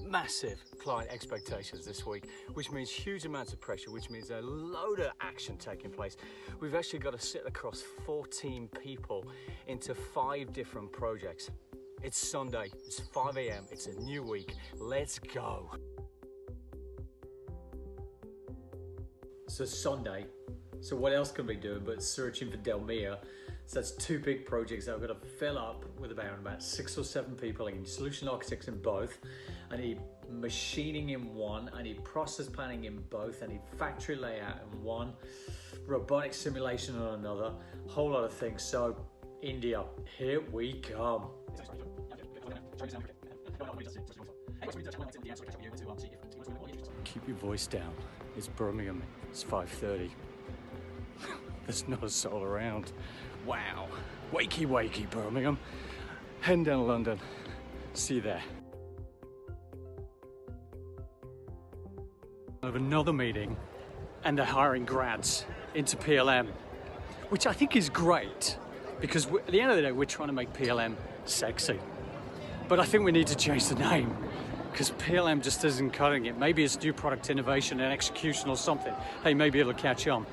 massive client expectations this week, which means huge amounts of pressure, which means a load of action taking place. We've actually got to sit across 14 people into 5 different projects. It's Sunday, it's 5 a.m, it's a new week, let's go. So Sunday, so what else can we do but searching for Delmia? So that's 2 big projects that I've got to fill up with about 6 or 7 people. I need solution architects in both. I need machining in one. I need process planning in both. I need factory layout in one. Robotic simulation on another. Whole lot of things. So India, here we come. Keep your voice down. It's Birmingham. It's 5:30. There's not a soul around. Wow. Wakey, wakey, Birmingham. Heading down to London. See you there. I have another meeting and they're hiring grads into PLM, which I think is great because at the end of the day, we're trying to make PLM sexy. But I think we need to change the name because PLM just isn't cutting it. Maybe it's new product innovation and execution or something. Hey, maybe it'll catch on.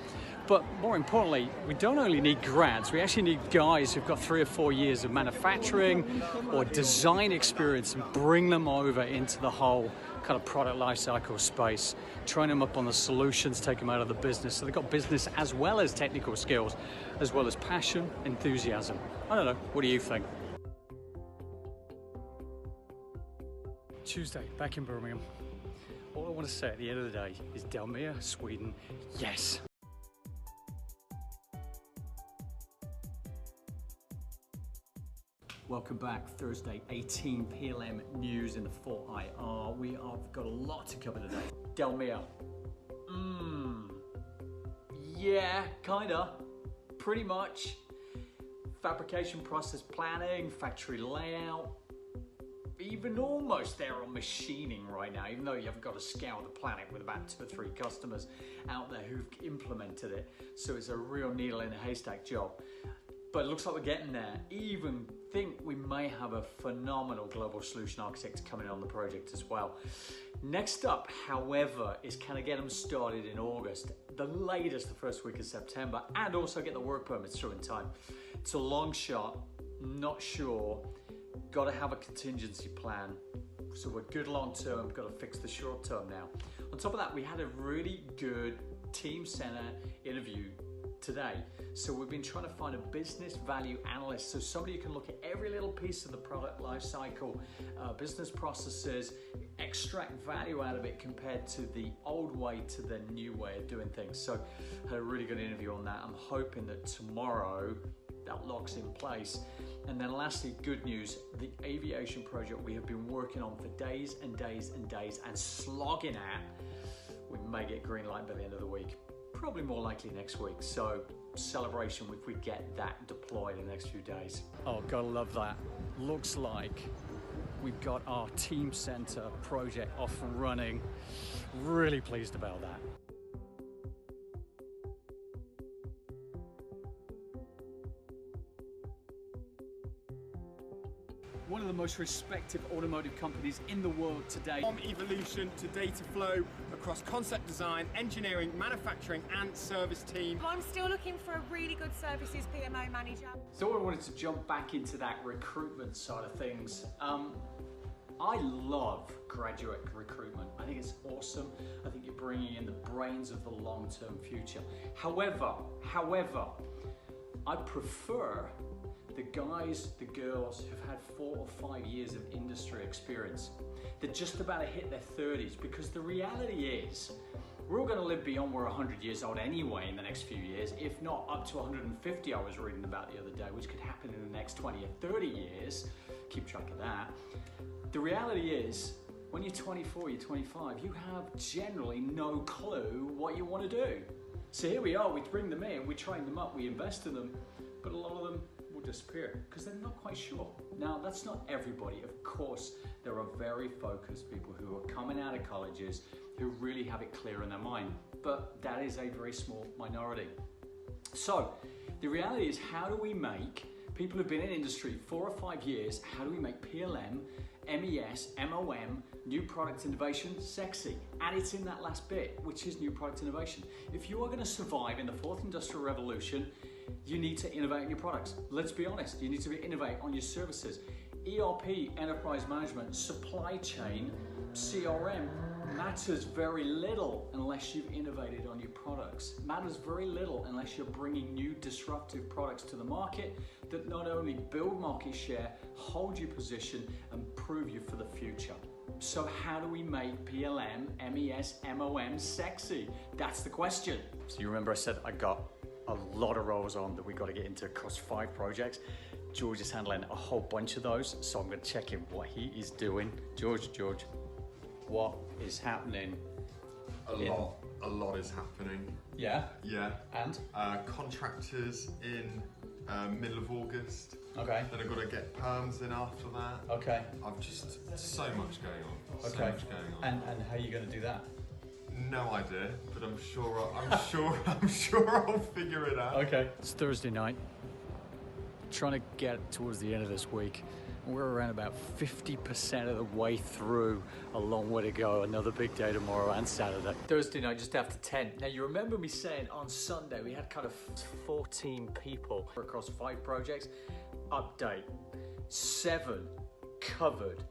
But more importantly, we don't only need grads, we actually need guys who've got 3 or 4 years of manufacturing or design experience and bring them over into the whole kind of product lifecycle space, train them up on the solutions, take them out of the business. So they've got business as well as technical skills, as well as passion, enthusiasm. I don't know, what do you think? Tuesday, back in Birmingham. All I want to say at the end of the day is Delmia, Sweden, yes. Welcome back, Thursday, 18 PLM news in the 4IR. We have got a lot to cover today. Delmia. Yeah, kinda. Pretty much. Fabrication process planning, factory layout. Even almost there on machining right now, even though you haven't got to scour the planet with about 2 or 3 customers out there who've implemented it. So it's a real needle in a haystack job. But it looks like we're getting there. Even think we may have a phenomenal global solution architect coming on the project as well. Next up, however, is can I get them started in August, the latest the first week of September, and also get the work permits through in time. It's a long shot, not sure. Got to have a contingency plan. So we're good long term, got to fix the short term now. On top of that, we had a really good Team Center interview today. So we've been trying to find a business value analyst, so somebody who can look at every little piece of the product life cycle, business processes, extract value out of it compared to the old way to the new way of doing things. So had a really good interview on that. I'm hoping that tomorrow that locks in place. And then lastly, good news, the aviation project we have been working on for days and days and days and slogging at, we may get green light by the end of the week. Probably more likely next week. So celebration if we get that deployed in the next few days. Oh, gotta love that. Looks like we've got our Team Center project off and running. Really pleased about that. One of the most respected automotive companies in the world today. From evolution to data flow across concept design, engineering, manufacturing and service team. I'm still looking for a really good services PMO manager. So I wanted to jump back into that recruitment side of things. I love graduate recruitment. I think it's awesome. I think you're bringing in the brains of the long-term future. However, I prefer the guys, the girls who've had 4 or 5 years of industry experience. They're just about to hit their 30s because the reality is we're all going to live beyond we're 100 years old anyway in the next few years, if not up to 150 I was reading about the other day, which could happen in the next 20 or 30 years. Keep track of that. The reality is when you're 24, you're 25, you have generally no clue what you want to do. So here we are, we bring them in, we train them up, we invest in them, but a lot of them disappear because they're not quite sure. Now, that's not everybody. Of course, there are very focused people who are coming out of colleges who really have it clear in their mind, but that is a very small minority. So the reality is, how do we make People who've been in industry 4 or 5 years, how do we make PLM, MES, MOM, new product innovation, sexy? And it's in that last bit, which is new product innovation. If you are going to survive in the 4th industrial revolution, you need to innovate on your products. Let's be honest, you need to innovate on your services. ERP, enterprise management, supply chain, CRM, matters very little unless you've innovated on your products. Matters very little unless you're bringing new disruptive products to the market that not only build market share, hold your position, and prove you for the future. So how do we make PLM, MES, MOM sexy? That's the question. So you remember I said I got a lot of roles on that we got to get into across 5 projects. George is handling a whole bunch of those, so I'm going to check in what he is doing. George, what is happening? A lot is happening. Yeah? Yeah. And? Contractors in middle of August. Okay. Then I've got to get perms in after that. Okay. I've just so much going on. Okay. So much going on. And how are you going to do that? No idea, but I'm sure I'll figure it out. Okay. It's Thursday night. Trying to get towards the end of this week. We're around about 50% of the way through. A long way to go. Another big day tomorrow and Saturday. Thursday night, just after 10. Now, you remember me saying on Sunday we had kind of 14 people across 5 projects. Update. 7 covered,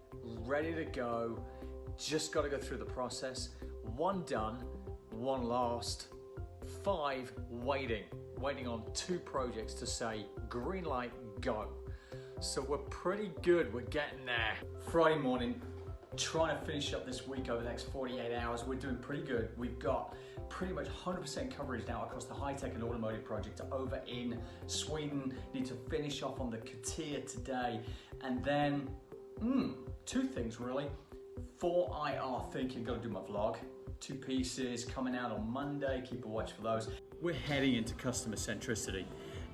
ready to go. Just got to go through the process. 1 done, 1 lost. 5 waiting on 2 projects to say green light, go. So we're pretty good, we're getting there. Friday morning, trying to finish up this week over the next 48 hours. We're doing pretty good. We've got pretty much 100% coverage now across the high-tech and automotive project over in Sweden. Need to finish off on the CATIA today. And then, 2 things really. 4IR thinking, gotta do my vlog. 2 pieces coming out on Monday, keep a watch for those. We're heading into customer centricity.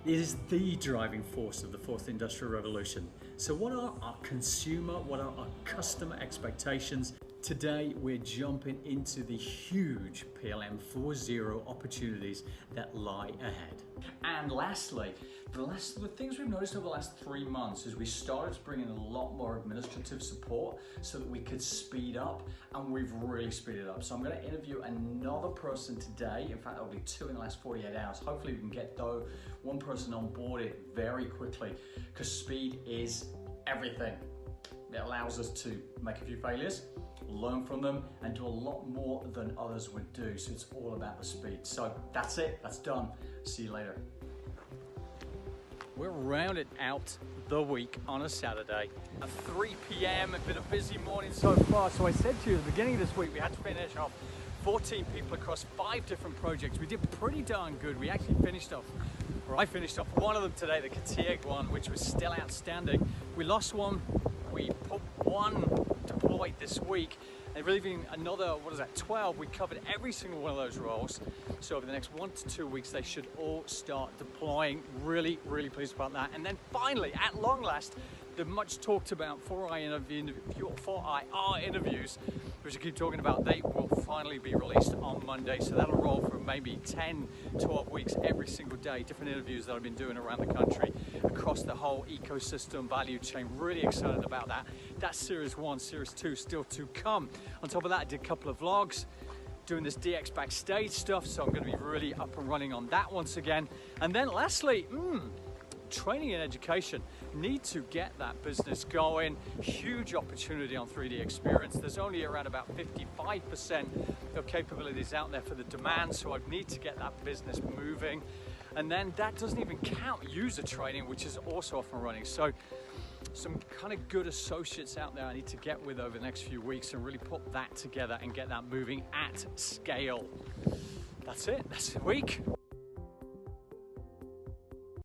It is the driving force of the 4th industrial revolution. So what are our consumer, what are our customer expectations? Today, we're jumping into the huge PLM 4.0 opportunities that lie ahead. And lastly, the things we've noticed over the last 3 months is we started to bring in a lot more administrative support so that we could speed up, and we've really speeded up. So I'm going to interview another person today. In fact, there'll be 2 in the last 48 hours. Hopefully we can get though 1 person onboarded very quickly, because speed is everything. It allows us to make a few failures, learn from them, and do a lot more than others would do. So it's all about the speed. So that's it, that's done. See you later. We're rounded out the week on a Saturday at 3 p.m. It's been a busy morning so far. So I said to you at the beginning of this week, we had to finish off 14 people across 5 different projects. We did pretty darn good. We actually finished off, or I finished off one of them today, the CATIA one, which was still outstanding. We lost one. We put 1 deployed this week, and leaving another, 12. We covered every single one of those roles. So over the next 1 to 2 weeks, they should all start deploying. Really, really pleased about that. And then finally, at long last, the much talked about 4IR interviews, which I keep talking about, they will finally be released on Monday. So that'll roll for maybe 10, 12 weeks every single day. Different interviews that I've been doing around the country, across the whole ecosystem, value chain. Really excited about that. That's Series 1, Series 2 still to come. On top of that, I did a couple of vlogs doing this DX backstage stuff, so I'm going to be really up and running on that once again. And then lastly, training and education. Need to get that business going. Huge opportunity on 3D Experience. There's only around about 55% of capabilities out there for the demand, so I need to get that business moving. And then that doesn't even count user training, which is also off and running. So some kind of good associates out there I need to get with over the next few weeks and really put that together and get that moving at scale. That's it. That's the week.